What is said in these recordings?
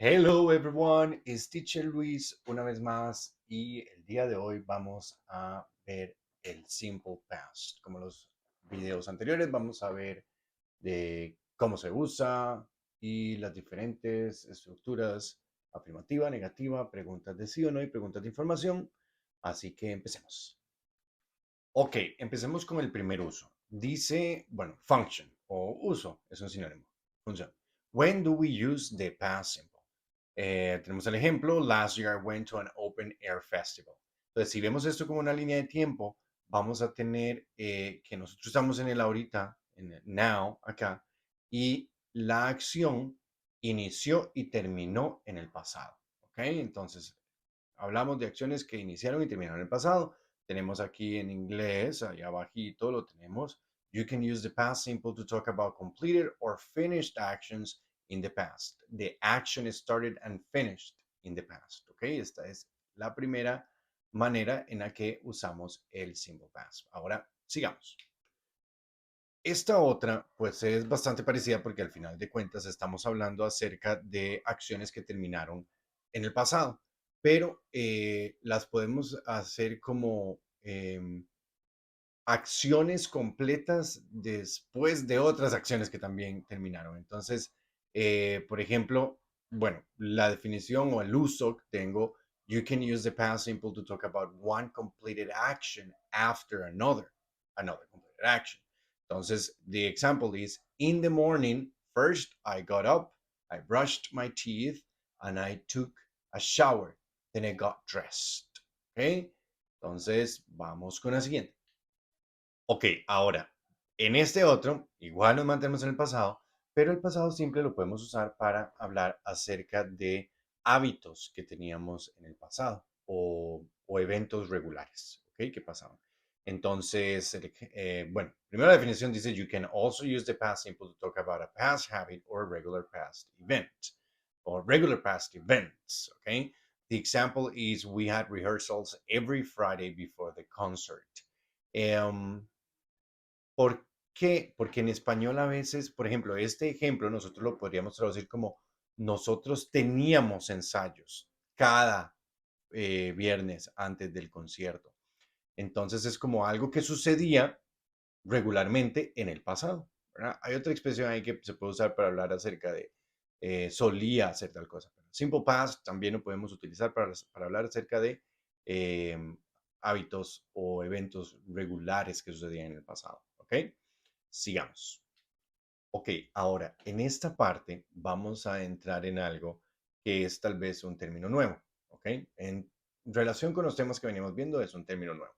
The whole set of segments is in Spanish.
Hello everyone, es Teacher Luis una vez más y el día de hoy vamos a ver el Simple Past. Como los videos anteriores, vamos a ver de cómo se usa y las diferentes estructuras: afirmativa, negativa, preguntas de sí o no y preguntas de información. Así que empecemos. Ok, empecemos con el primer uso. Dice, bueno, function o uso es un sinónimo. Función. When do we use the past simple? Tenemos el ejemplo: last year I went to an open air festival. Entonces, si vemos esto como una línea de tiempo, vamos a tener que nosotros estamos en el ahorita, en el now, acá, y la acción inició y terminó en el pasado. ¿Ok? Entonces, hablamos de acciones que iniciaron y terminaron en el pasado. Tenemos aquí en inglés, ahí abajito lo tenemos. You can use the past simple to talk about completed or finished actions in the past. The action started and finished in the past. ¿Ok? Esta es la primera manera en la que usamos el simple past. Ahora, sigamos. Esta otra, pues es bastante parecida porque al final de cuentas estamos hablando acerca de acciones que terminaron en el pasado, pero las podemos hacer como acciones completas después de otras acciones que también terminaron. Entonces, por ejemplo, bueno, la definición o el uso que tengo: you can use the past simple to talk about one completed action after another completed action. Entonces, the example is: in the morning, first I got up, I brushed my teeth, and I took a shower. Then I got dressed. ¿Ok? Entonces, vamos con la siguiente. Ok, ahora, en este otro, igual nos mantenemos en el pasado, pero el pasado simple lo podemos usar para hablar acerca de hábitos que teníamos en el pasado o eventos regulares, ¿ok? ¿Qué pasaban? Entonces, bueno, primero la definición dice: you can also use the past simple to talk about a past habit or a regular past event or regular past events, ¿ok? The example is: we had rehearsals every Friday before the concert. Um, ¿Por qué? Porque en español a veces, por ejemplo, este ejemplo nosotros lo podríamos traducir como: nosotros teníamos ensayos cada viernes antes del concierto. Entonces es como algo que sucedía regularmente en el pasado, ¿verdad? Hay otra expresión ahí que se puede usar para hablar acerca de solía hacer tal cosa. Simple past también lo podemos utilizar para hablar acerca de eh, hábitos o eventos regulares que sucedían en el pasado. ¿Ok? Sigamos. Ok, ahora en esta parte vamos a entrar en algo que es tal vez un término nuevo. ¿Ok? En relación con los temas que venimos viendo, es un término nuevo.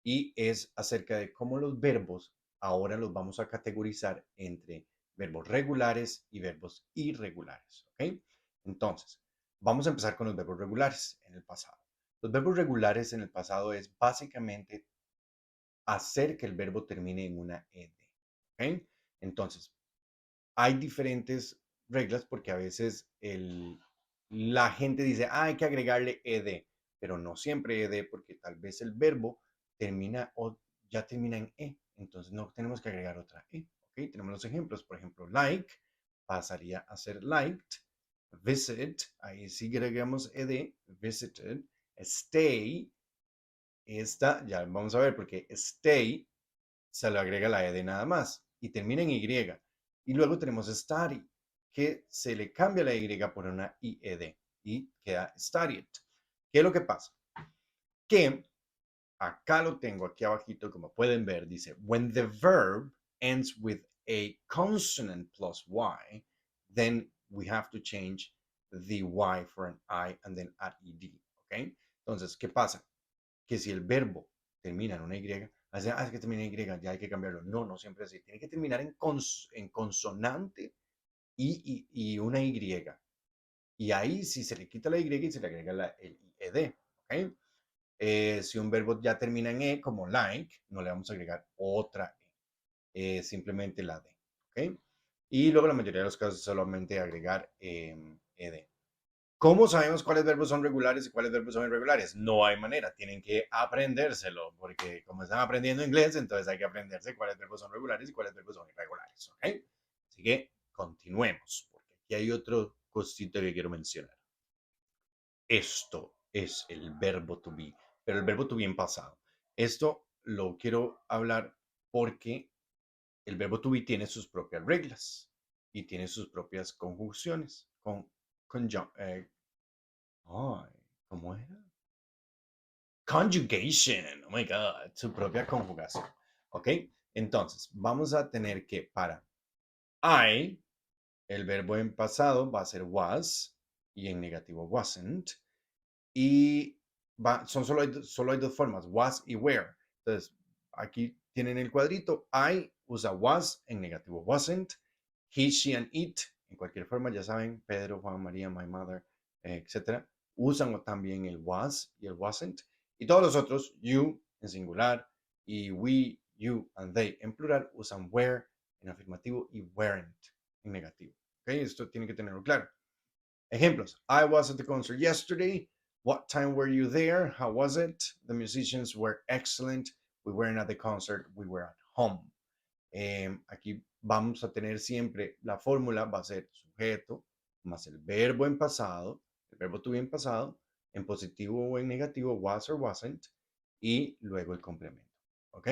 Y es acerca de cómo los verbos ahora los vamos a categorizar entre verbos regulares y verbos irregulares. ¿Ok? Entonces, vamos a empezar con los verbos regulares en el pasado. Los verbos regulares en el pasado es básicamente hacer que el verbo termine en una ed. ¿Ok? Entonces, hay diferentes reglas porque a veces la gente dice: "Ah, hay que agregarle ed", pero no siempre ed, porque tal vez el verbo termina o ya termina en e, entonces no tenemos que agregar otra e. ¿Ok? Tenemos los ejemplos: por ejemplo, like pasaría a ser liked, visit, ahí sí agregamos ed, visited, stay, esta ya vamos a ver porque stay se le agrega la ed nada más y termina en y. Y luego tenemos study, que se le cambia la y por una ied y queda studied. ¿Qué es lo que pasa? Que acá lo tengo, aquí abajito, como pueden ver, dice: when the verb ends with a consonant plus y, then we have to change the y for an I and then add ed. ¿Ok? Entonces, ¿qué pasa? Que si el verbo termina en una Y, es que termina en Y, ya hay que cambiarlo. No, no siempre es así. Tiene que terminar en consonante y una Y. Y ahí si se le quita la Y y se le agrega el ed. ¿Ok? Si un verbo ya termina en E, como like, no le vamos a agregar otra E, simplemente la D. ¿Ok? Y luego la mayoría de los casos solamente agregar ed. ¿Cómo sabemos cuáles verbos son regulares y cuáles verbos son irregulares? No hay manera, tienen que aprendérselo, porque como están aprendiendo inglés, entonces hay que aprenderse cuáles verbos son regulares y cuáles verbos son irregulares. ¿Ok? Así que continuemos, porque aquí hay otro cosita que quiero mencionar. Esto es el verbo to be, pero el verbo to be en pasado. Esto lo quiero hablar porque el verbo to be tiene sus propias reglas y tiene sus propias conjunciones. Ay, ¿cómo era? Conjugation. Oh my God. Su propia conjugación. ¿Ok? Entonces, vamos a tener que para I, el verbo en pasado va a ser was y en negativo wasn't. Y solo hay dos formas, was y were. Entonces, aquí tienen el cuadrito. I usa was en negativo wasn't. He, she, and it, en cualquier forma, ya saben, Pedro, Juan, María, my mother, etcétera, usan también el was y el wasn't. Y todos los otros, you en singular y we, you, and they en plural, usan were en afirmativo y weren't en negativo. ¿Okay? Esto tiene que tenerlo claro. Ejemplos. I was at the concert yesterday. What time were you there? How was it? The musicians were excellent. We weren't at the concert. We were at home. Aquí vamos a tener siempre la fórmula, va a ser sujeto más el verbo en pasado, el verbo to be en pasado, en positivo o en negativo, was or wasn't, y luego el complemento. ¿Ok?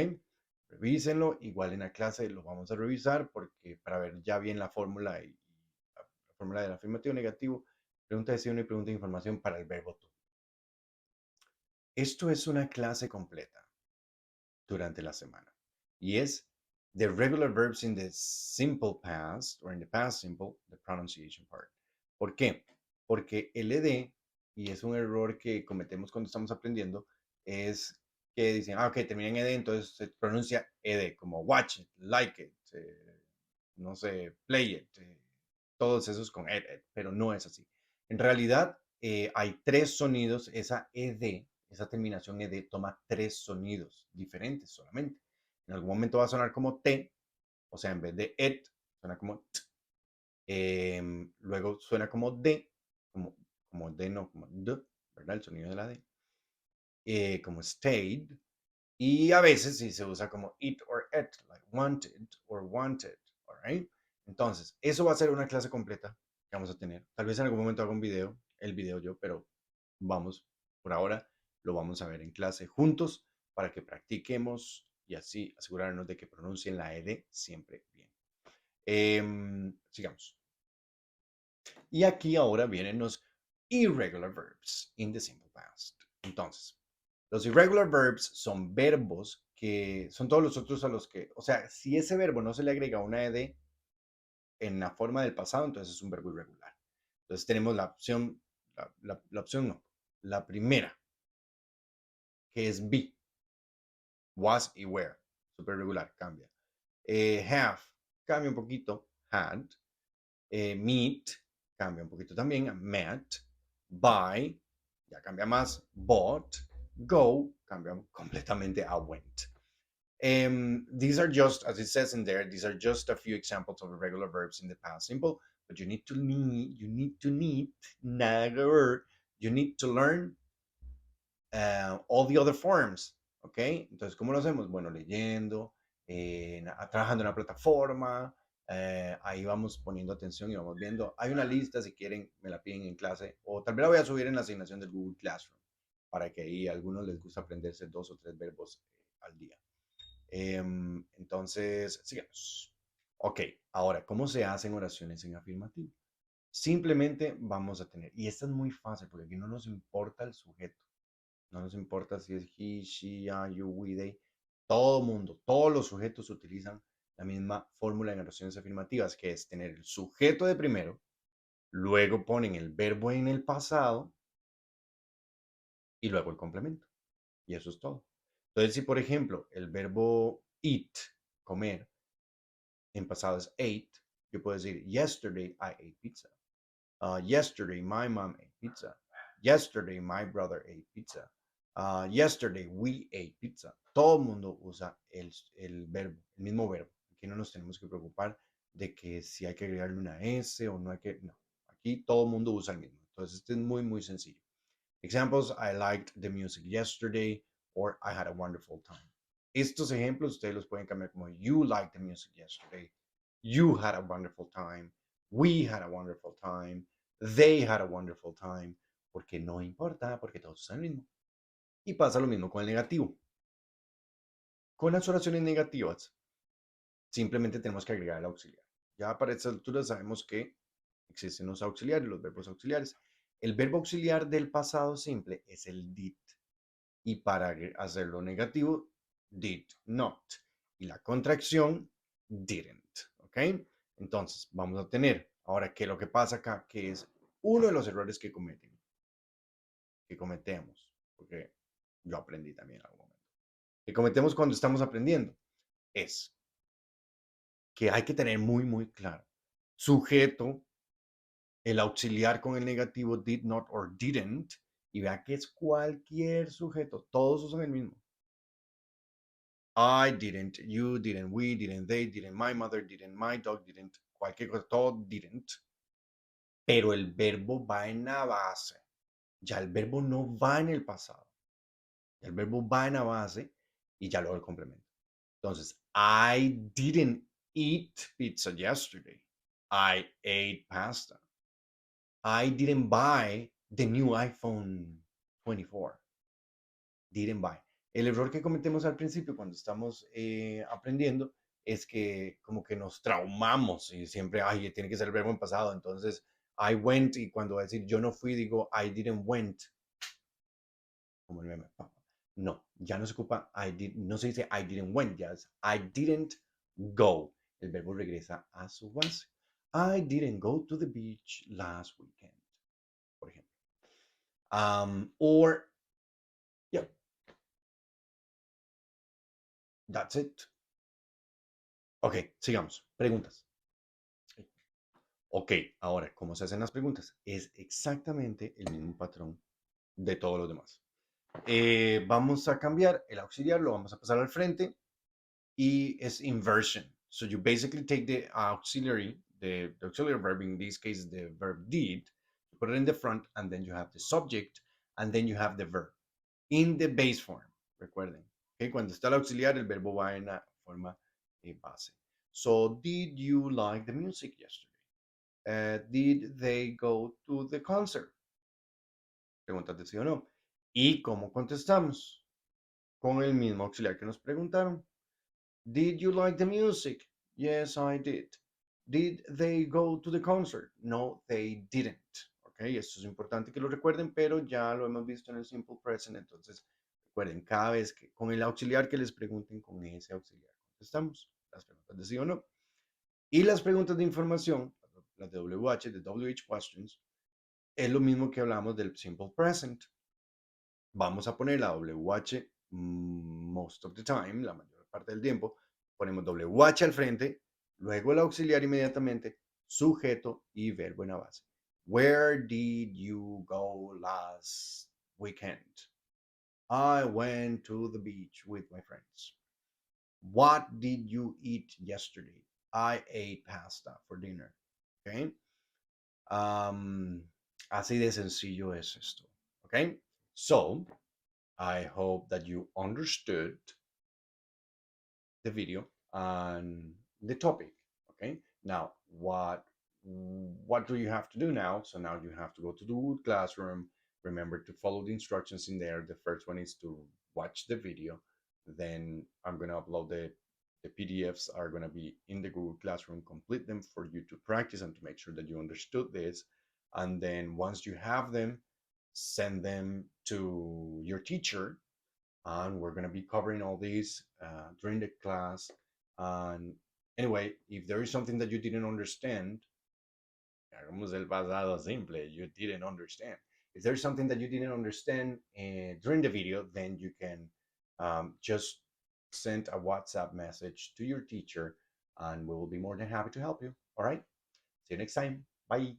Revísenlo, igual en la clase lo vamos a revisar porque para ver ya bien la fórmula y la fórmula del afirmativo negativo, pregunta de sí y pregunta de información para el verbo to. Esto es una clase completa durante la semana y es the regular verbs in the simple past or in the past simple, the pronunciation part. ¿Por qué? Porque el ed, y es un error que cometemos cuando estamos aprendiendo, es que dicen, ok, termina en ed, entonces se pronuncia ed, como watch it, like it, no sé, play it, todos esos con ed, pero no es así. En realidad, hay tres sonidos, esa ed, esa terminación ed toma tres sonidos diferentes solamente. En algún momento va a sonar como T, o sea, en vez de et, suena como t. Luego suena como D, como D, no, como D, ¿verdad? El sonido de la D. Como stayed. Y a veces sí se usa como it or et, like wanted or wanted, alright? Entonces, eso va a ser una clase completa que vamos a tener. Tal vez en algún momento haga un video, el video yo, pero vamos, por ahora lo vamos a ver en clase juntos para que practiquemos y así asegurarnos de que pronuncien la ed siempre bien. Sigamos. Y aquí ahora vienen los irregular verbs in the simple past. Entonces, los irregular verbs son verbos que son todos los otros a los que, o sea, si ese verbo no se le agrega una ed en la forma del pasado, entonces es un verbo irregular. Entonces tenemos la opción, la opción no, la primera, que es be, was y were, super regular, cambia. Have, cambia un poquito, had. Meet, cambia un poquito también, met. Buy, ya cambia más, bought. Go, cambia completamente a went. These are just, as it says in there, these are just a few examples of irregular verbs in the past simple, but you need to learn all the other forms, ¿ok? Entonces, ¿cómo lo hacemos? Bueno, leyendo, trabajando en la plataforma, ahí vamos poniendo atención y vamos viendo. Hay una lista, si quieren, me la piden en clase, o tal vez la voy a subir en la asignación del Google Classroom, para que ahí a algunos les gusta aprenderse 2 o 3 verbos al día. Entonces, sigamos. Ok, ahora, ¿cómo se hacen oraciones en afirmativo? Simplemente vamos a tener, y esta es muy fácil, porque aquí no nos importa el sujeto. No nos importa si es he, she, I, you, we, they. Todo mundo, todos los sujetos utilizan la misma fórmula en oraciones afirmativas, que es tener el sujeto de primero, luego ponen el verbo en el pasado y luego el complemento. Y eso es todo. Entonces, si por ejemplo el verbo eat, comer, en pasado es ate, yo puedo decir, yesterday I ate pizza. Yesterday my mom ate pizza. Yesterday my brother ate pizza. Yesterday we ate pizza. Todo el mundo usa el verbo, el mismo verbo. Aquí no nos tenemos que preocupar de que si hay que agregarle una S o no hay que. No, aquí todo el mundo usa el mismo. Entonces, este es muy, muy sencillo. Examples: I liked the music yesterday, or I had a wonderful time. Estos ejemplos ustedes los pueden cambiar como you liked the music yesterday, you had a wonderful time, we had a wonderful time, They had a wonderful time. Porque no importa, porque todos usan el mismo. Y pasa lo mismo con el negativo. Con las oraciones negativas, simplemente tenemos que agregar el auxiliar. Ya para esta altura sabemos que existen los auxiliares, los verbos auxiliares. El verbo auxiliar del pasado simple es el did. Y para hacerlo negativo, did not. Y la contracción, didn't. ¿Ok? Entonces, vamos a tener ahora que lo que pasa acá, que es uno de los errores que cometemos, porque yo aprendí también en algún momento, que cometemos cuando estamos aprendiendo, es que hay que tener muy, muy claro. Sujeto, el auxiliar con el negativo did not or didn't, y vea que es cualquier sujeto, todos usan el mismo. I didn't, you didn't, we didn't, they didn't, my mother didn't, my dog didn't, cualquier cosa, todo didn't. Pero el verbo va en la base. Ya el verbo no va en el pasado. El verbo va en la base y ya luego el complemento. Entonces, I didn't eat pizza yesterday. I ate pasta. I didn't buy the new iPhone 24. Didn't buy. El error que cometemos al principio cuando estamos aprendiendo es que como que nos traumamos y siempre, ay, tiene que ser el verbo en pasado. Entonces, I went y cuando va a decir yo no fui, digo I didn't went. Como el meme. No, ya no se ocupa no se dice I didn't went, ya es I didn't go. El verbo regresa a su base. I didn't go to the beach last weekend, por ejemplo. Or, yeah, that's it. Ok, sigamos. Preguntas. Ok, ahora, ¿cómo se hacen las preguntas? Es exactamente el mismo patrón de todos los demás. Vamos a cambiar el auxiliar, lo vamos a pasar al frente y es inversion. So you basically take the auxiliary, the auxiliary verb, in this case the verb did, you put it in the front, and then you have the subject, and then you have the verb in the base form. Recuerden, okay? Cuando está el auxiliar, el verbo va en la forma base. So, did you like the music yesterday? Did they go to the concert? Preguntas de sí o no. ¿Y cómo contestamos? Con el mismo auxiliar que nos preguntaron. Did you like the music? Yes, I did. Did they go to the concert? No, they didn't. Ok, esto es importante que lo recuerden, pero ya lo hemos visto en el simple present. Entonces, recuerden, cada vez que con el auxiliar que les pregunten, con ese auxiliar contestamos las preguntas de sí o no. Y las preguntas de información, las de WH, de WH questions, es lo mismo que hablamos del simple present. Vamos a poner la WH most of the time, la mayor parte del tiempo. Ponemos WH al frente, luego el auxiliar inmediatamente, sujeto y verbo en la base. Where did you go last weekend? I went to the beach with my friends. What did you eat yesterday? I ate pasta for dinner. Okay. Así de sencillo es esto. Okay. So, I hope that you understood the video and the topic. Okay. Now, what do you have to do now? So now you have to go to the Google Classroom. Remember to follow the instructions in there. The first one is to watch the video. Then I'm gonna upload the PDFs are gonna be in the Google Classroom. Complete them for you to practice and to make sure that you understood this. And then once you have them, send them to your teacher, and we're going to be covering all these during the class. And anyway, if there is something that you didn't understand, hagamos el pasado simple, you didn't understand. If there's something that you didn't understand during the video, then you can just send a WhatsApp message to your teacher, and we will be more than happy to help you. All right. See you next time. Bye.